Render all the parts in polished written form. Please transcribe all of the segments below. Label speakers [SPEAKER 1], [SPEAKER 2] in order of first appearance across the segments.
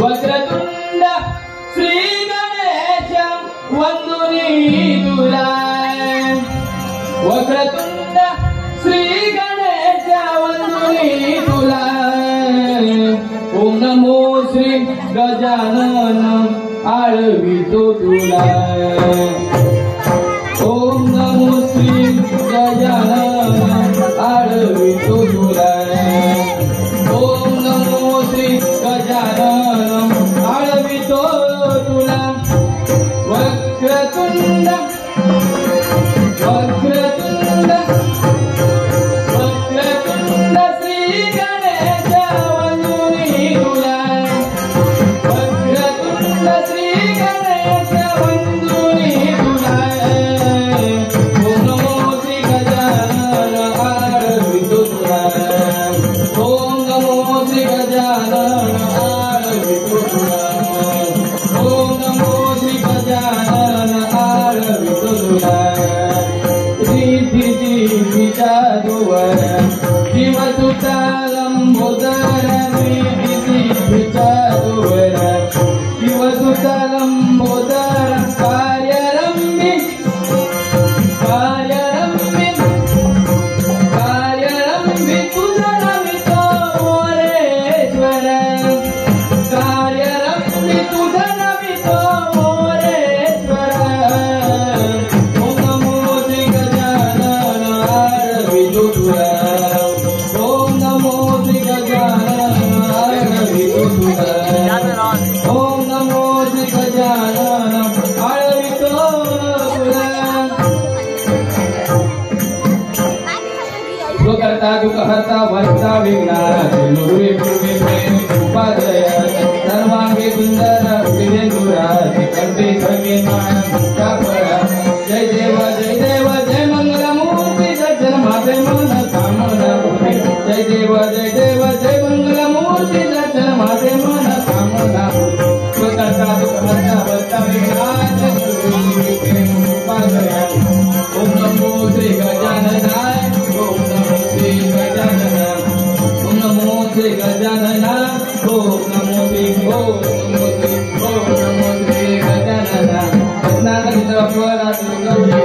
[SPEAKER 1] वक्रतुंड श्री गणेश वंदुनी तुला वक्रतुंड श्री गणेश वंदुनी तुला ओम नमो श्री गजानन आळवितो तुला ओम नमो श्री गजानन आळवितो तुला ओम नमो श्री गजानन आळवितो तुला वक्रतुंड वक्रतुंड वक्रतुंड श्री गणेश वंदुनी तुला वक्रतुंड श्री गणेश वंदुनी तुला ओम नमो श्री गजानन आळवितो तुला ओम नमो श्री गजानन आळवितो तुला ओम नमो श्री गजानन आळवितो तुला रिद्धी जादूवर शिवसुता लंबोदर रिद्धी जादूवर शिवसुता लंबोदर कार्यरम्य कार्यरम्य कार्यरम्य तुझा नमितो मोरेश्वर कार्यरम्य तुझा नमितो मोरेश्वर ओम नमो श्री गजानन आळवितो तुला ओम नमो श्री गजानन आळवितो तुला ओम नमो श्री गजानन आळवितो तुला स्वकर्ता दुःखहर्ता भर्ता विघ्नार्ता गुरुवे गुरुवे प्रेम उपादय सर्वांगे सुंदर उदितेंदुराज कंठे खगे कापरा जय देव जय मंगलमूर्ती दर्शन माते मन कामना पूरी जय देव जय मंगलमूर्ती दर्शन माते मन कामना पूरी स्वकर्ता दुःखहर्ता भर्ता विघ्नार्ता गुरुवे प्रेम उपादय ओम नमो श्री गजाननाय ओम नमो श्री गजानन ओम नमो श्री गजानन ओम नमो श्री गजानन स्नानविधवरात्र गौरी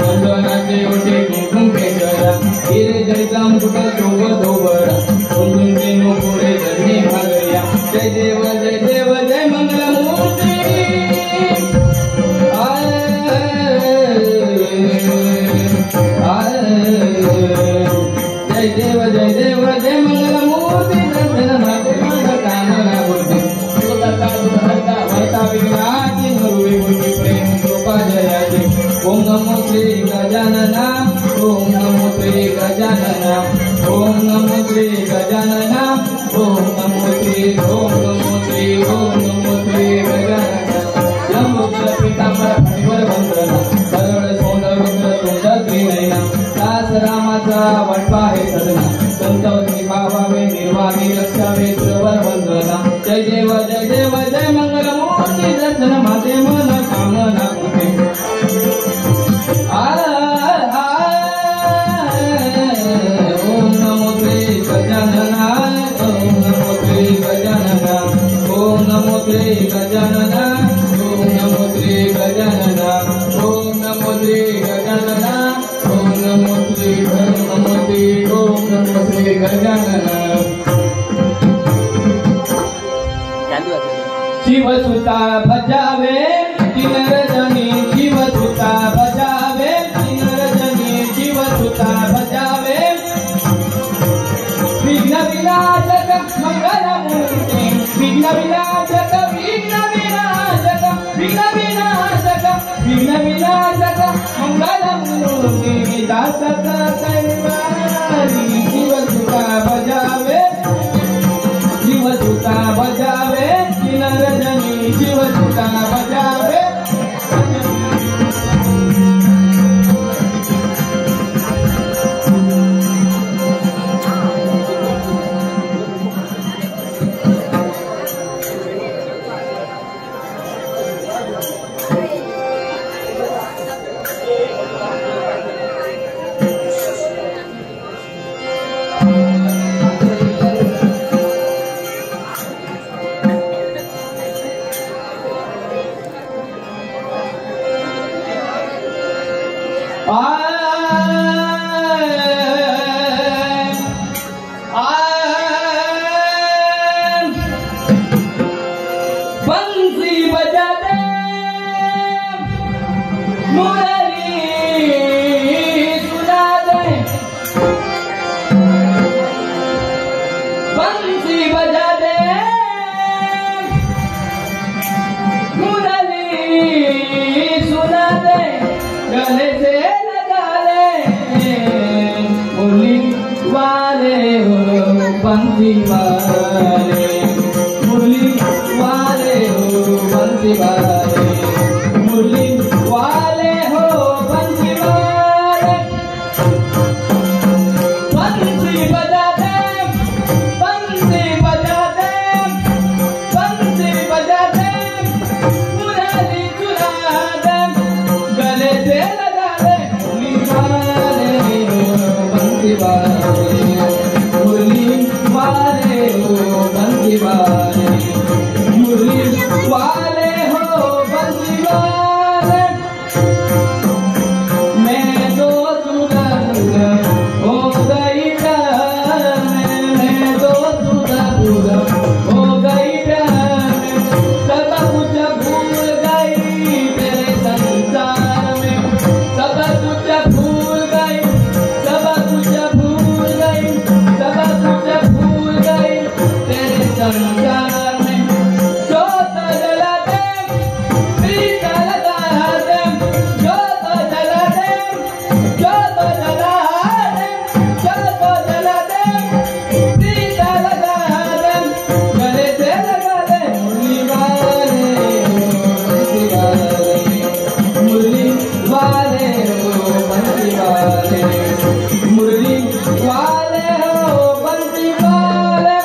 [SPEAKER 1] वंदनाचे ओटे कुंकुम केशरा हिरे जयताम कुटल धोबरा कुंकुमचे नो पुढे धरणी भागया जय देव जय मंगलमूर्ती जय देव जय मंगलमूर्ती दर्शन माते मन कामना पूर्ती जय देव जय मंगलमूर्ती दर्शन माते मन कामना पुते ओम नमो श्री गजाननाय ओम नमो श्री गजाननाय ओम नमो श्री गजाननाय ओम नमो श्री गजाननाय ओम नमो श्री गजाननाय ओम नमो श्री गजाननाय शिवसुता भजावे तीन रजनी शिवसुता भजावे तीन रजनी शिवसुता भजावे विघ्न विनाशक मंगलमूर्ति विघ्न विनाशक विघ्न विनाशक विघ्न विनाशक विघ्न विनाशक मंगलमूर्ति दासक कैवारी शिवसुता भजावे शिवसुता भजावे तीन रजनी शिवसुता भजावे बंसी बजा दे मुरली सुना दे बंसी बजा दे मुरली सुना दे गले से लगा ले मुरली वाले हो बंसी वाले मुरली वाले हो बंसी वाले मुरली वाले हो बंसी वाले बंसी बजा दे बंसी बजा दे बंसी बजा दे मुरली चुरा दे गले से लगा दे मुरली वाले हो बंसी वाले मुरली वाले हो बंसी वाले मुरली वाले हो बंसी वाले मैं तो दूल्हा हो गई मैं तो दूल्हा हो गई सब कुछ भूल गई तेरे संसार में सब कुछ भूल गई सब कुछ भूल गई सब कुछ भूल गई तेरे संसार में जोत जला दे प्रीत लगा दे जोत जला दे जोत जला दे जोत जला दे प्रीत लगा दे गले से लगा दे मुरली वाले हो बंसी वाले मुरली वाले हो बंसी वाले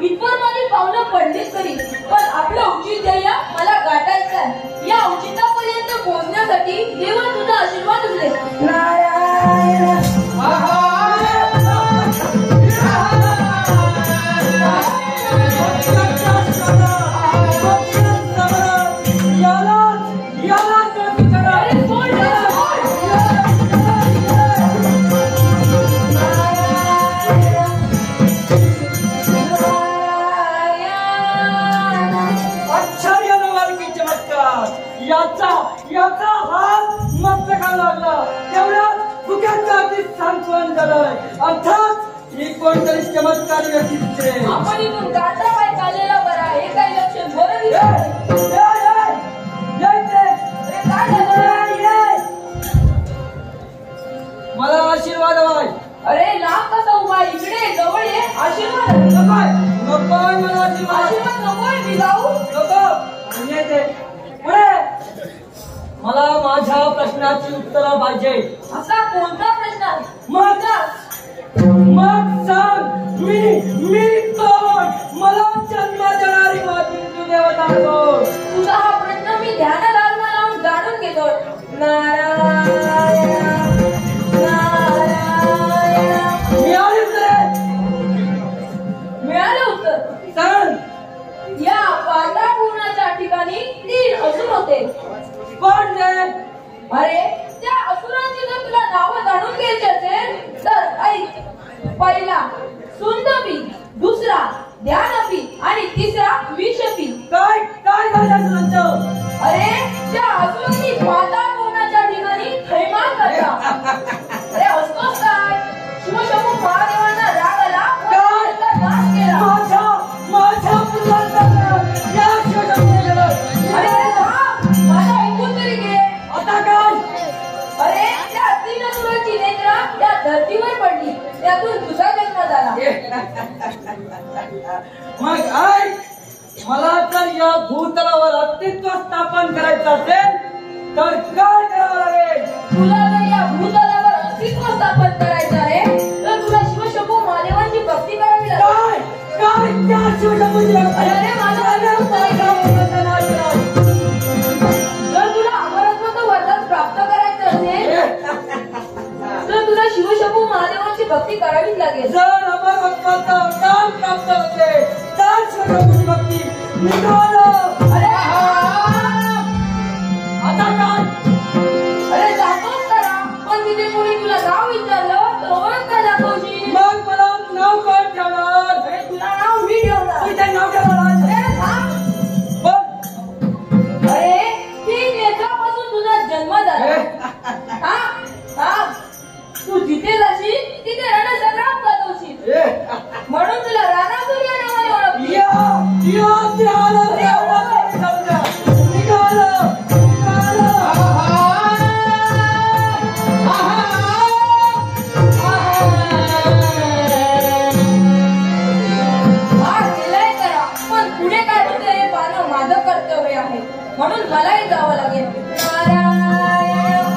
[SPEAKER 2] इथवर माझी पावलं पडलीच तरी, पण आपलं उचित ध्येय मला गाठायचं आहे. या उचितापर्यंत पोहोचण्यासाठी देवा तुझा आशीर्वाद असले. नारायण
[SPEAKER 3] याचा हात मस्तका लागला. तेवढ्यात दुःखाचा अगदी सांत्वन झालंय. अर्थात ही कोणतरी चमत्कारी व्यक्ती.
[SPEAKER 2] आपण इथून गाता पाय चाललेला बरा, हे काही लक्ष बरं
[SPEAKER 3] मला आशीर्वाद हवाय.
[SPEAKER 2] अरे लांब कसा उभा, इकडे जवळ ये. आशीर्वाद
[SPEAKER 3] नको मला
[SPEAKER 2] आशीर्वाद नकोय. मी जाऊ
[SPEAKER 3] नको. पुढे मला माझ्या प्रश्नाची उत्तरं पाहिजे.
[SPEAKER 2] असा कोणता प्रश्न?
[SPEAKER 3] मग सांग, मी कोण? मला जन्म देणारी मातृ देवता कोण?
[SPEAKER 2] तुझा हा प्रश्न मी ध्यानात आत्मा लावून जाणून घेतो. नारायण मिळालं उत्तर.
[SPEAKER 3] सांग.
[SPEAKER 2] या पाताळपूर्णाच्या ठिकाणी 3 असुर होते.
[SPEAKER 3] कोण ते?
[SPEAKER 2] अरे त्या असुरांची जर तुला नावं जाणून घ्यायची असेल तर ऐक. पहिला सुंदपी, दुसरा ध्यानपी आणि तिसरा विषपी.
[SPEAKER 3] काय झालं तुझं?
[SPEAKER 2] अरे त्या असुरांनी पाताळपूर्णाच्या ठिकाणी थैमान घातला. अरे असतोच काय, शिवशंभू महादेवांना राग आला, त्यांचा नाश केला.
[SPEAKER 3] माझ्या पुत्रांचा या शिवशंभूने केलं.
[SPEAKER 2] अरे माझा ऐकून तरी घे.
[SPEAKER 3] आता काय?
[SPEAKER 2] अरे त्या 3 असुरांची नेत्रा त्या धर्तीवर पडली, त्यातून तुझा जन्म झाला.
[SPEAKER 3] मग ऐक, मला तर या भूतलावर अस्तित्व स्थापन करायचं असेल तर काय करावं लागेल?
[SPEAKER 2] तुला जर या भूतलावर अस्तित्व स्थापन करायचं आहे तर तुला शिवशंभू महादेवांची भक्ती करावी लागेल.
[SPEAKER 3] काय त्या शिवशंभूची भक्ती?
[SPEAKER 2] अरे माझा जर तुला अमरत्वाचं वरदान प्राप्त करायचं असेल तर तुला शिवशंभू महादेवांची भक्ती करावीच लागेल.
[SPEAKER 3] जर अमरत्वाचं वरदान प्राप्त होते तर शिवशंभूची भक्ती निघालं.
[SPEAKER 2] अरे
[SPEAKER 3] आता काय?
[SPEAKER 2] अरे जातोच करा, पण तिथे कोणी तुला नाव विचारलं तर ओळख काय दाखवशील?
[SPEAKER 3] मग मला नाव कोण ठेवणार?
[SPEAKER 2] अरे तुला नाव मी ठेवणार.
[SPEAKER 3] तुझे नाव ठेवणार?
[SPEAKER 2] अरे थांब. अरे 3 नेत्रापासून तुझा जन्म झाला. तू जिथे जाशील तिथे रणसंग्राम गाजवशील, म्हणून तुला रानासुर या नावाने ओळखतील. पण पुढे काय होते हे पाहणं माझं कर्तव्य आहे, म्हणून मलाही जावं लागेल. नारायण नारायण.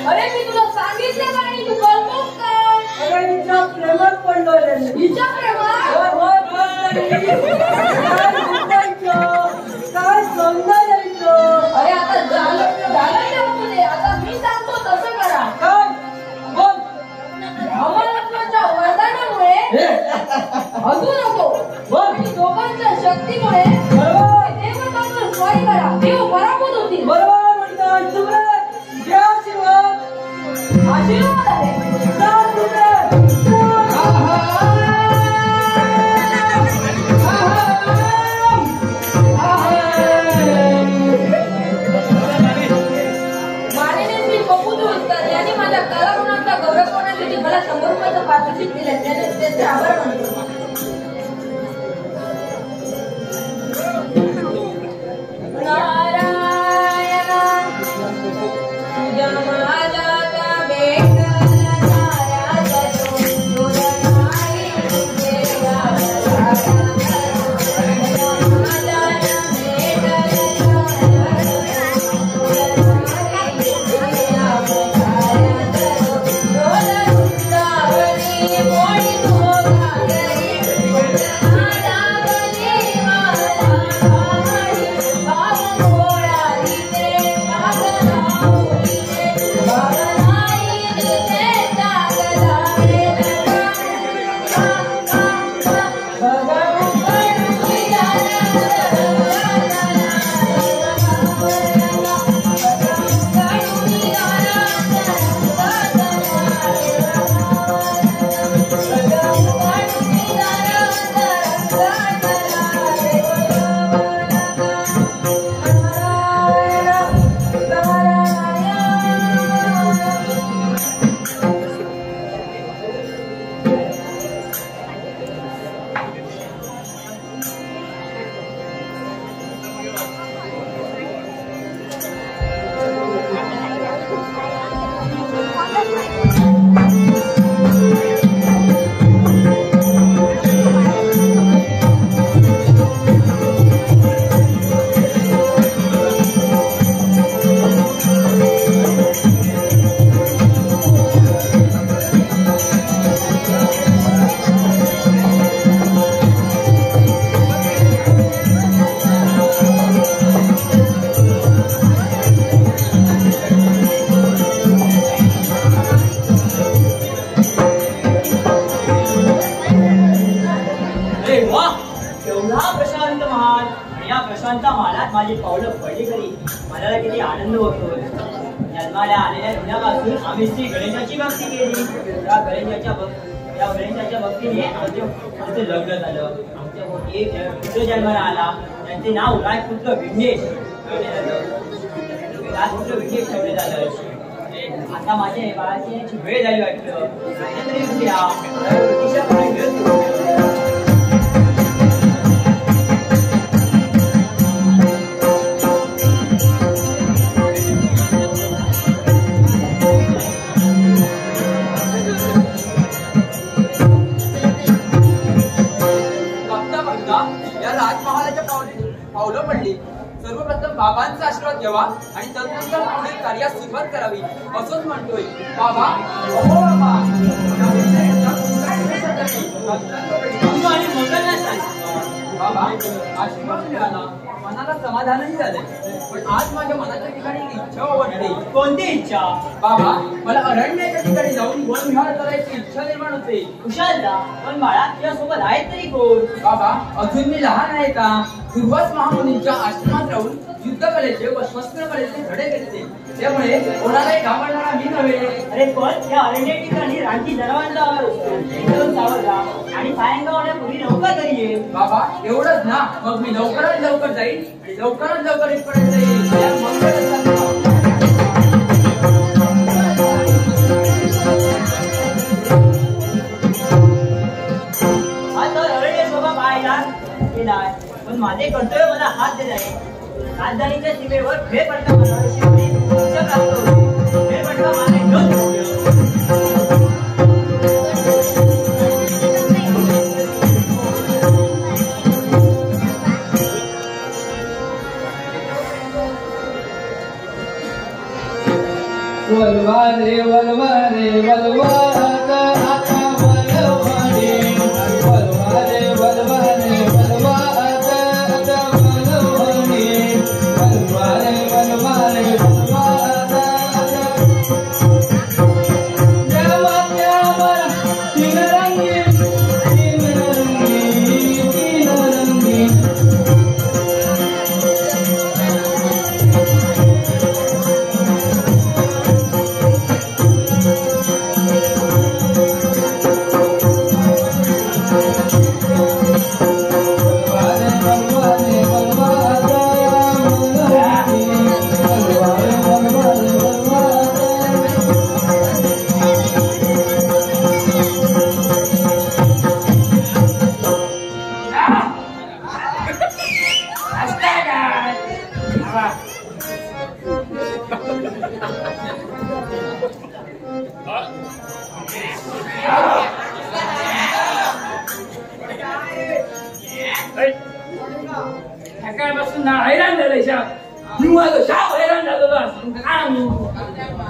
[SPEAKER 2] अरे मी तुला सांगितलं का आणि तू बोलतोस का?
[SPEAKER 3] अरे हिच्या प्रेमात पडलो रे.
[SPEAKER 2] हिच्या प्रेमात?
[SPEAKER 3] होय काय समजा यायचं.
[SPEAKER 2] अरे आता झालं तेव्हा तुझे आता मी सांगतो तसं करा.
[SPEAKER 3] काय बोल.
[SPEAKER 2] अमरत्वाच्या वरदानामुळे हसू नको. आणि दोघांच्या शक्तीमुळे देवतांवर स्वारी करा. देव पराभूत होतील.
[SPEAKER 3] बरोबर म्हणतात तुम्ही. जय शिवाय.
[SPEAKER 2] आशीर्वाद आहे. मानेने कबूल तर यांनी माझ्या कलागुणांचा गौरव करण्यासाठी मला 100 रुपयाचं पारितोषिक दिले. त्याचे आभार मानतो.
[SPEAKER 4] माझी पावलं पडली खरी. मला किती आनंद होतो. जन्माला आलेल्या दिनापासून आम्ही श्री गणेशाची भक्ती केली. त्या गणेशाच्या भक्तीने आमचं लग्न झालं. आमच्या एक पुत्र जन्माला आला. त्यांचे नाव राजपुत्र विघ्नेश. राजपुत्र विघ्नेश ठेवले झालं. आता माझ्या बाळाची वेळ झाली वाटलं.
[SPEAKER 5] राजमहालाच्या पावलं पडली. सर्वप्रथम बाबांचा आशीर्वाद घ्यावा आणि तदनंतर पुढील कार्यास सुरुवात करावी असंच म्हणतोय. बाबा अहो बाबा
[SPEAKER 4] आणि मंगलला सांग.
[SPEAKER 5] बाबा आशीर्वाद मिळाला, मनाला समाधानही झाले. पण आज माझ्या मनाच्या ठिकाणी एक इच्छा वाटते.
[SPEAKER 4] कोणती इच्छा?
[SPEAKER 5] बाबा मला अरण्याच्या ठिकाणी जाऊन वनविहार करायची इच्छा निर्माण होते.
[SPEAKER 4] कुशाल जा, पण बाळा तुझ्यासोबत आहेत तरी कोण?
[SPEAKER 5] बाबा अजून मी लहान आहे का? दुर्वास महामुनींच्या आश्रमात राहून युद्धकलेचे व शस्त्रकलेचे धडे घेतले. त्यामुळे कोणालाही घाबरणारा मी नव्हे.
[SPEAKER 4] अरे पण त्या अरण्य ठिकाणी रानटी जनावरांचा आवाज असतो. एकदम सावध राहा आणि सायंकाळ होण्यापूर्वी लवकर घरी ये.
[SPEAKER 5] बाबा एवढंच ना? मग मी लवकरात लवकर जाईल आणि लवकरात लवकर इथपर्यंत येईल. या मंगळाचा
[SPEAKER 4] हा तर अरण्य शोभा पाहायला गेलाय, पण माझे कर्तव्य मला हात देत आहे. राजधानीच्या सीमेवर फेरफटका मारण्याची इच्छा प्राप्त होती. फेरफटका मारणे योग्य.
[SPEAKER 1] वलवारे वलवारे वलवारे आता वलवारे वलवारे वलवारे वलवारे आता वलवारे वलवारे वलवारे वलवारे देवा देवा तीन रंगी तीन रंगी तीन रंगी
[SPEAKER 3] सकाळपासून ना हैराण झालंय शाप. शाप हैराण झालो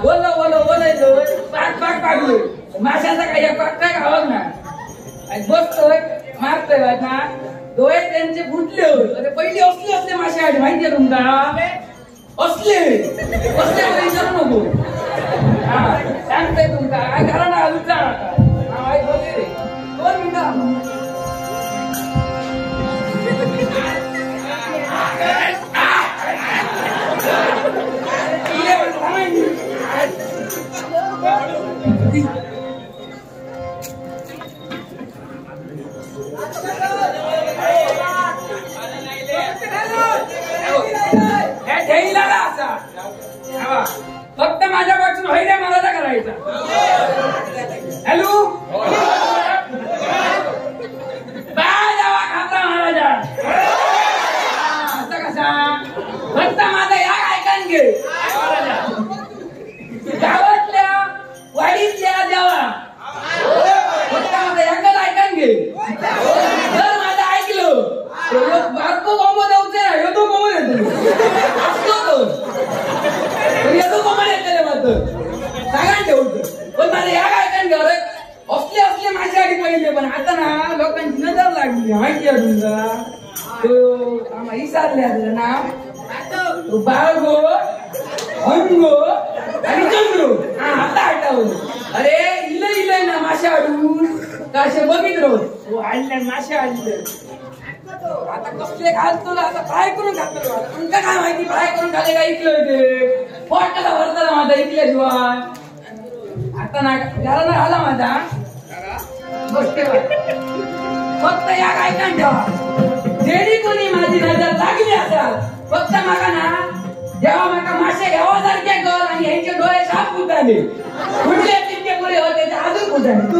[SPEAKER 3] बोल बोलायचं पाक पाक पाडलोय. माशाचा काही पाक काय खावत ना बसतोय मारतोय ना डोळे त्यांचे फुटले होते. अरे पहिले असले मासे आले माहितीये तुमका? असले विचारू नको. हा सांगतोय तुमका काय करा ना विचार वगैरे 2 मिनिटं. फक्त माझ्यापासून हैऱ्या मला करायचा. हॅलो बाय जावा खाता महाराजा. असं कसा? फक्त माझा या ऐकान घे. गावातल्या वाडीतल्या देवा फक्त माझा याकच ऐकान घे. जर माझं ऐकलं बारको कोंबो देऊचे ना येतो कोंबो देतो असतो तो येतो कोंबो देतले मात्र सांगा ठेवतो. पण माझं या ऐकान घे. अरे असले माझ्या आधी पहिले पण आता ना लोकांची नजर लागली माहिती आहे तुमचा? तो आम्हाला विचारले ना बाळगो हंगो आणि चंद्रो. आता आठवलं. अरे इलय ना मासे आडून काशे बघितलं आणल्या मासे आणले. आता कसले घालतो आता फ्राय करून घातलं. तुमका काय माहिती फ्राय करून खाले काय इकलं ते पोट कसा भरता माझा इकल्याशिवाय. आता ना घराला आला माझा गोष्ट फक्त या ऐकान ठेवा. जेडी कोणी माझी नजर लागली असाल फक्त माका ना जेव्हा माका मासे घ्यावासारखे कर आणि यांचे डोळे साफ फुटाले फुटले तितके पुढे होते ते अजून फुटाले तू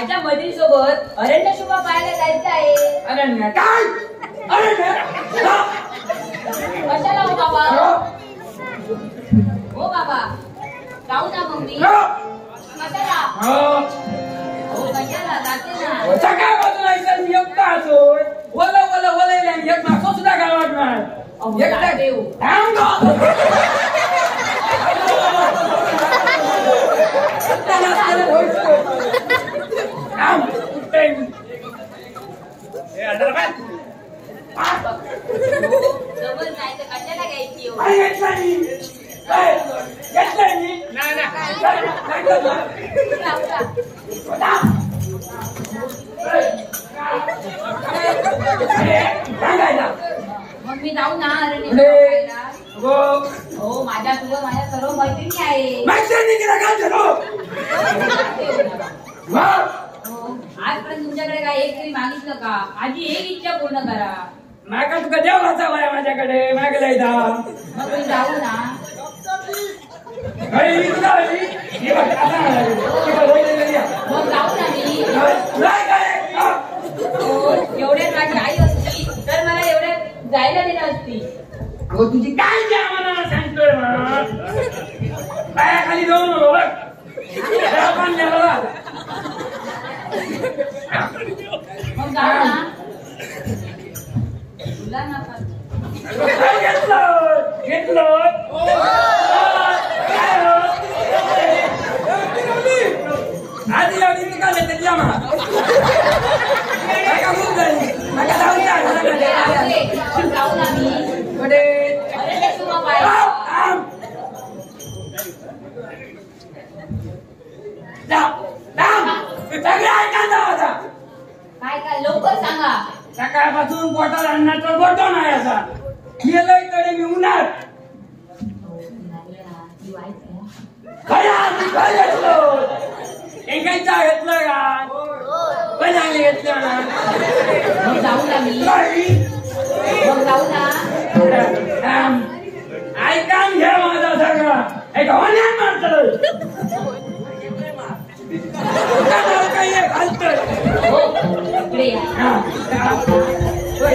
[SPEAKER 2] माझ्या मैत्रिणी सोबत अरण्य शोभा पाहायला जायचं आहे.
[SPEAKER 3] अरण्य काय? अरण्य
[SPEAKER 2] कशाला हो बाबा? हो बाबा जाऊ ना मग मी. कशाला? हो कशाला जाते ना.
[SPEAKER 3] सकाळपासून ऐकत मी एकटा असोय. ओलं एक मासो सुद्धा गावात नाही. एकटा
[SPEAKER 2] देऊ जबर नाही तर कशाला घ्यायची हो? मग मी जाऊ ना अरण्य हो माझ्यासोबत माझ्या सर्व मैत्रिणी आहे. आजपर्यंत तुमच्याकडे काय एक तरी मागितलं का? आधी एक इच्छा पूर्ण करा.
[SPEAKER 3] माका तुका देवलाचा वया माझ्याकडे मागलाय दा.
[SPEAKER 2] मग मी जाऊ ना. मग जाऊ ना मी. एवढ्यात माझी आई असती तर मला एवढ्यात जायला दिलं असती.
[SPEAKER 3] तुझी काय द्या मला सांगतोय पायाखाली जाऊन बघ
[SPEAKER 2] मग जाऊ ना. तुला नका
[SPEAKER 3] घेतलं आधी एवढी निघाले तर या मला
[SPEAKER 2] जाऊ ना मी. अरे तुला पाहिजे काय काय लवकर सांगा.
[SPEAKER 3] सकाळपासून पोटात अन्नाचा गोठा नाही असा गेलोय तरी मी उन्हात एकाचा घेतलं का पण आले घेतलं ना.
[SPEAKER 2] मग जाऊ ना मी. मग जाऊ ना.
[SPEAKER 3] ऐकान घे माझा सगळा एक होण्यात मारत घालतोय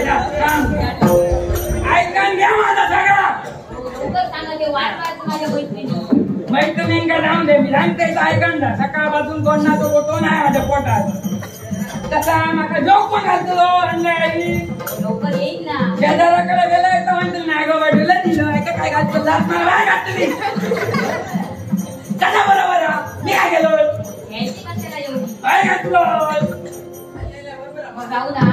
[SPEAKER 3] ऐकान घ्या माझा सगळा.
[SPEAKER 2] लवकर सांगा ते वाट पाहत माझ्या मैत्रिणी.
[SPEAKER 3] मैत्रिणींका जाऊन दे मी सांगते ऐकून जा. सकाळपासून कोणाचा गोठो नाही माझ्या पोटात तसा माका जोक पण घालतो अंगाई.
[SPEAKER 2] लवकर येईल ना.
[SPEAKER 3] शेजाराकडे गेलाय तर म्हणतो नाही गो वाटलं दिलं ऐका काय घालतो लाच मला काय घातली कसा बरोबर मी काय गेलो
[SPEAKER 2] यायची कशाला येऊ.
[SPEAKER 3] काय घातलो
[SPEAKER 2] मग जाऊ ना.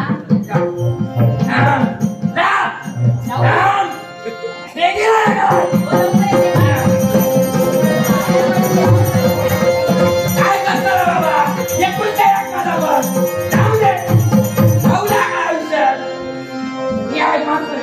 [SPEAKER 3] काय करणार बाबा एकुलता एक माझा बस जाऊ दे जाऊ द्या का आयुष्यात मी आहे मात्र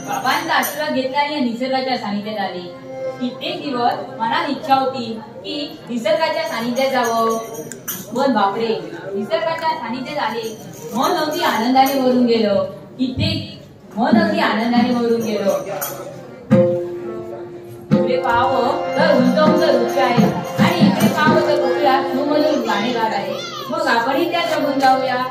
[SPEAKER 2] बाबांचा आशीर्वाद घेतला आणि निसर्गाच्या सानिध्यात आले. कित्येक दिवस मनात इच्छा होती की निसर्गाच्या सानिध्यात जावं. पण बापरे निसर्गाच्या सानिध्यात आले मन अगदी आनंदाने भरून गेलं. कित्येक मन अगदी आनंदाने भरून गेलं. पुढे पाहावं तर उंच उंच वृक्ष आहे आणि इकडे अगोदर बघूया सुमधुर गाणे गात आहे, मग आपणही त्या जगून जाऊया.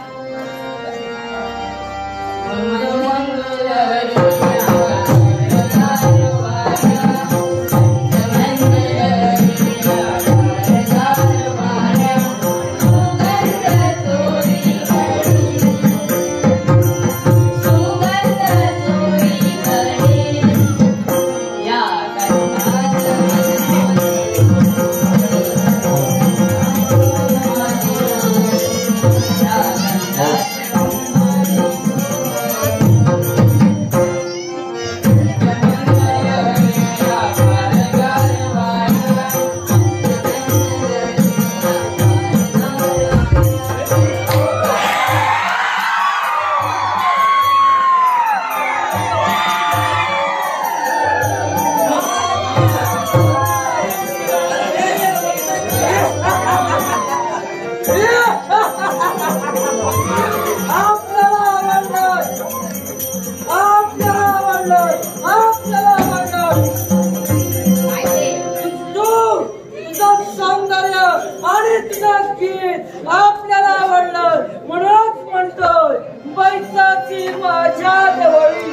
[SPEAKER 3] आपल्याला आवडलं म्हणूनच म्हणतोय पैसाची माझ्या जवळी,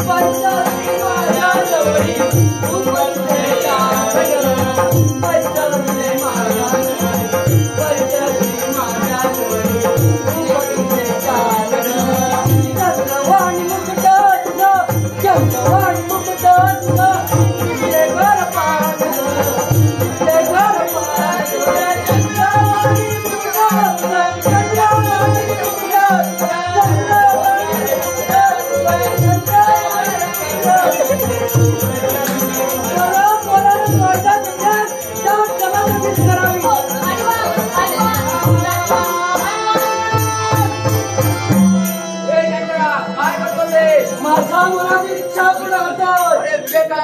[SPEAKER 3] पैसाची माझ्या जवळी, तू पैशाची माझ्या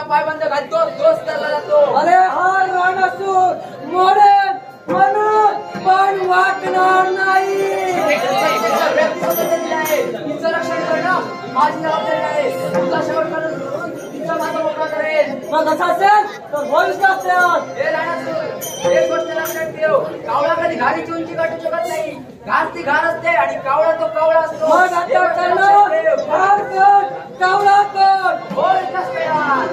[SPEAKER 3] पायबंद घालतो, दोस्त जातो. अरे हा रानासूर मोडेल म्हणून पण वाटणार नाही. तिचं रक्षण करणं माझी जबाबदारी आहे. तुझा शेवट करून तिचा माझा मोठा करेल. मग असं असेल तर होईल का असेल? हे रानासूर एक गोष्ट लक्षात ठेव, कावळा कधी घारीची उंची गाठू शकत नाही. घास ती घार असते आणि कावळा तो कावळा असतो. मग आता घार कोण कावळा कोण होय कसं यार.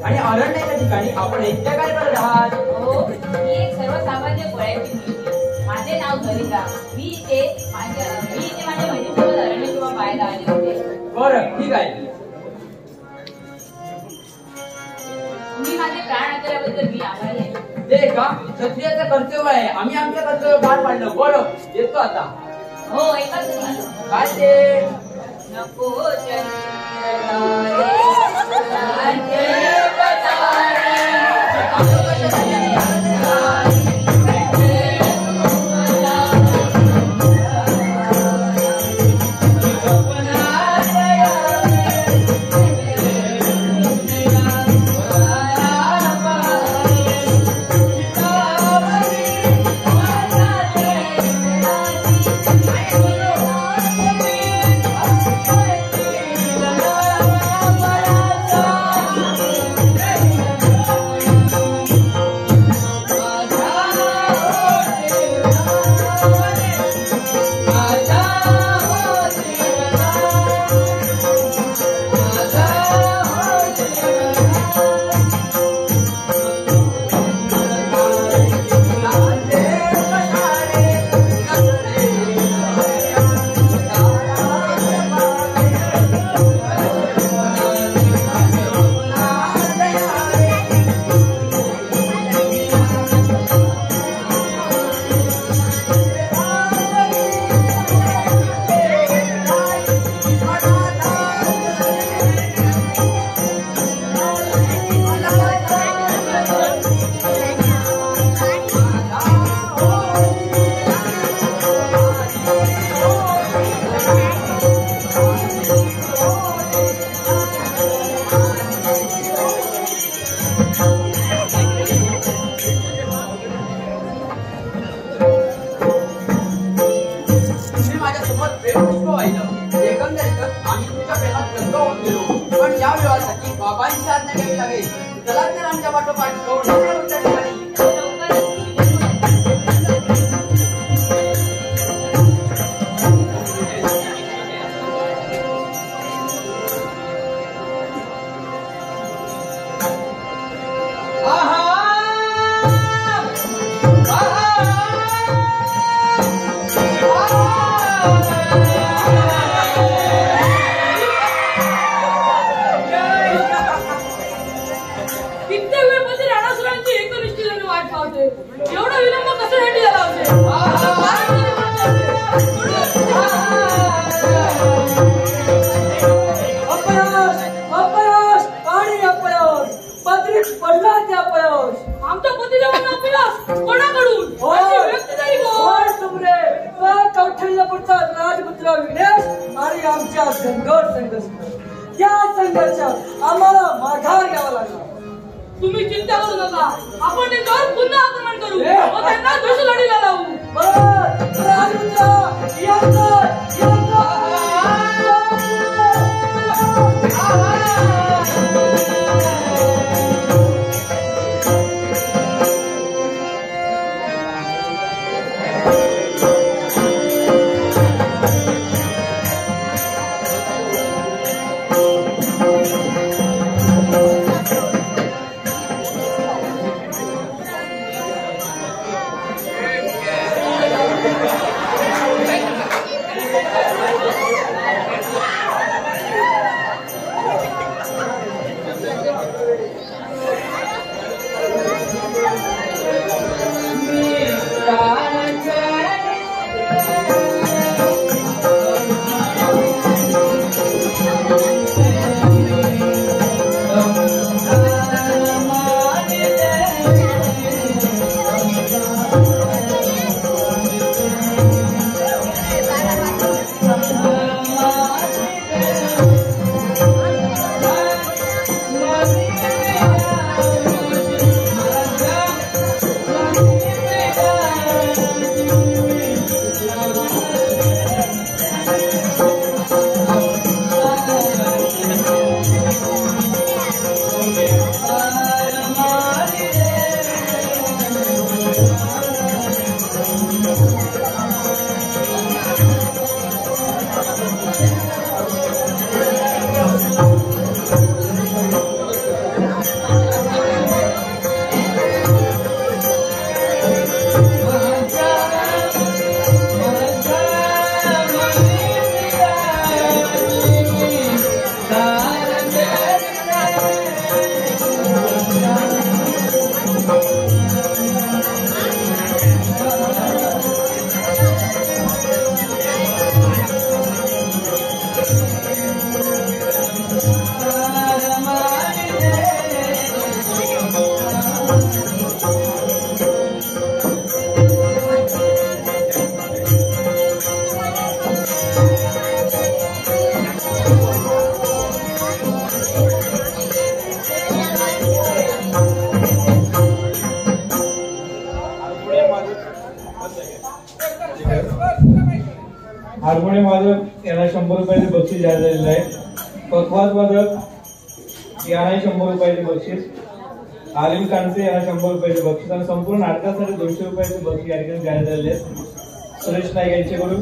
[SPEAKER 5] आणि अरण्याच्या ठिकाणी आपण एकट्या काय करत आहात?
[SPEAKER 2] हो, मी एक सर्वसामान्य कोळ्याची मुलगी. माझे नाव सरिता. मी इथे माझ्या मैत्रिणीसोबत अरण्यशोभा पाहायला आले होते.
[SPEAKER 5] बरं, ठीक आहे.
[SPEAKER 2] तुम्ही माझे प्राण वाचवल्याबद्दल मी आभारी आहे.
[SPEAKER 5] ते का क्षत्रियाचं कर्तव्य आहे. आम्ही आमचं कर्तव्य पार पाडलं. बरं, येतो आता.
[SPEAKER 2] हो, एकाच
[SPEAKER 5] काय ते?
[SPEAKER 2] नको
[SPEAKER 5] बाबांची आज्ञा घ्यावी लागेल. चला तर आमच्या पाठोपाठ गौरवच्या ठिकाणी.
[SPEAKER 3] एवढा विलंब कशासाठी झाला अपयश आणि अपयश पत्रिक पडला ते अपयश आमच्या पतीदेवांना अपयश कोणाकडून कौठल्यपूरचा राजपुत्र विघ्नेश आणि आमच्या संघर्ष त्या संघर्षात आम्हाला माघार घ्यावा लागला. तुम्ही चिंता करू नका, आपण त्यांच्यावर पुन्हा आक्रमण करू व त्यांना दुष्लढीला लावू.
[SPEAKER 6] हार्मोनियम वादक यांना 100 रुपयाचे बक्षीस जाहीर झालेले आहे. पखवाज वादक यांना 100 रुपयाचे बक्षीस. आलिम कानसे यांना 100 रुपयाचे बक्षीस आणि संपूर्ण नाटकासाठी 200 रुपयाचे बक्षीस या ठिकाणी जाहीर झालेले आहे. सुरेश नाईक यांच्याकडून